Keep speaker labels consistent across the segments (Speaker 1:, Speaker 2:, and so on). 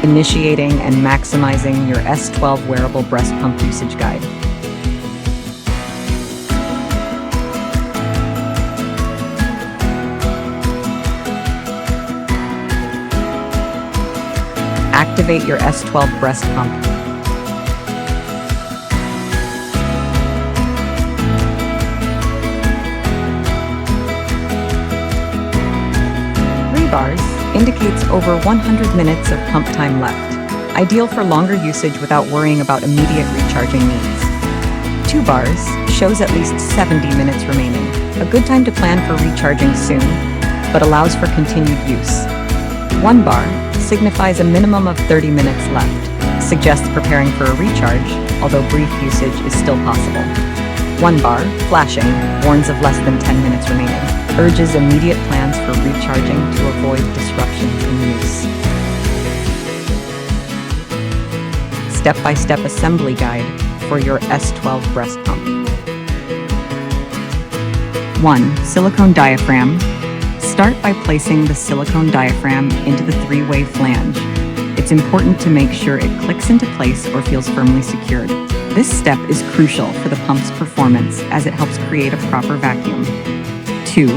Speaker 1: Initiating and maximizing your S12 Wearable Breast Pump Usage Guide. Activate your S12 breast pump. Bars indicates over 100 minutes of pump time left, ideal for longer usage without worrying about immediate recharging needs. 2 bars shows at least 70 minutes remaining, a good time to plan for recharging soon, but allows for continued use. 1 bar signifies a minimum of 30 minutes left, suggests preparing for a recharge, although brief usage is still possible. 1 bar, flashing, warns of less than 10 minutes remaining, urges immediate plans for recharging to avoid disruptions in use. Step-by-step assembly guide for your S12 breast pump. 1. Silicone diaphragm. Start by placing the silicone diaphragm into the 3-way flange. It's important to make sure it clicks into place or feels firmly secured. This step is crucial for the pump's performance as it helps create a proper vacuum. 2.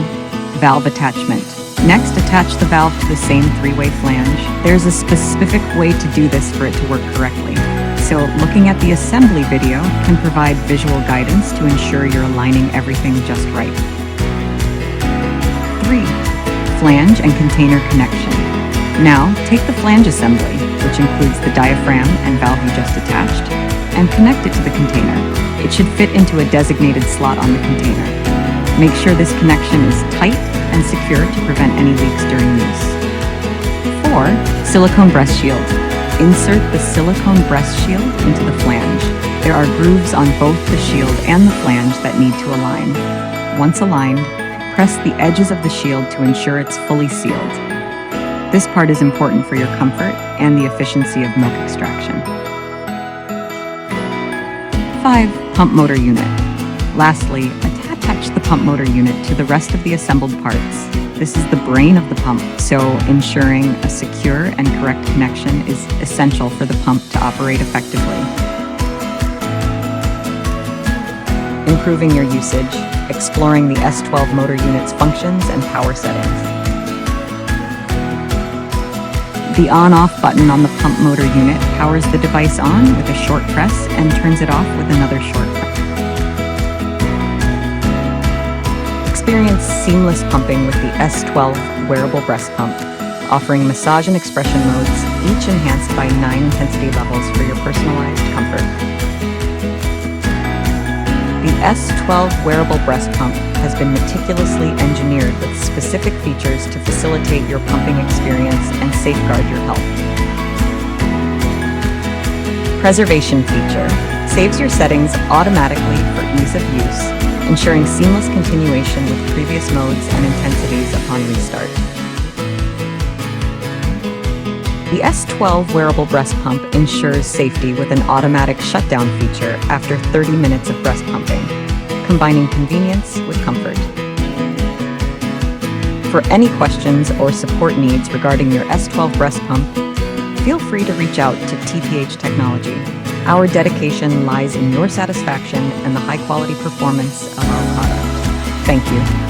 Speaker 1: Valve attachment. Next, attach the valve to the same 3-way flange. There's a specific way to do this for it to work correctly, so looking at the assembly video can provide visual guidance to ensure you're aligning everything just right. 3. Flange and container connection. Now, take the flange assembly, which includes the diaphragm and valve you just attached, and connect it to the container. It should fit into a designated slot on the container. Make sure this connection is tight and secure to prevent any leaks during use. 4. Silicone breast shield. Insert the silicone breast shield into the flange. There are grooves on both the shield and the flange that need to align. Once aligned, press the edges of the shield to ensure it's fully sealed. This part is important for your comfort and the efficiency of milk extraction. 5. Pump motor unit. Lastly, attach the pump motor unit to the rest of the assembled parts. This is the brain of the pump, so ensuring a secure and correct connection is essential for the pump to operate effectively. Improving your usage, exploring the S12 motor unit's functions and power settings. The on-off button on the pump motor unit powers the device on with a short press and turns it off with another short press. Experience seamless pumping with the S12 Wearable Breast Pump, offering massage and expression modes, each enhanced by 9 intensity levels for your personalized comfort. The S12 Wearable Breast Pump has been meticulously engineered with specific features to facilitate your pumping experience and safeguard your health. Preservation feature saves your settings automatically for ease of use, ensuring seamless continuation with previous modes and intensities upon restart. The S12 Wearable Breast Pump ensures safety with an automatic shutdown feature after 30 minutes of breast pumping, combining convenience with comfort. For any questions or support needs regarding your S12 breast pump, feel free to reach out to TPH Technology. Our dedication lies in your satisfaction and the high-quality performance of our product. Thank you.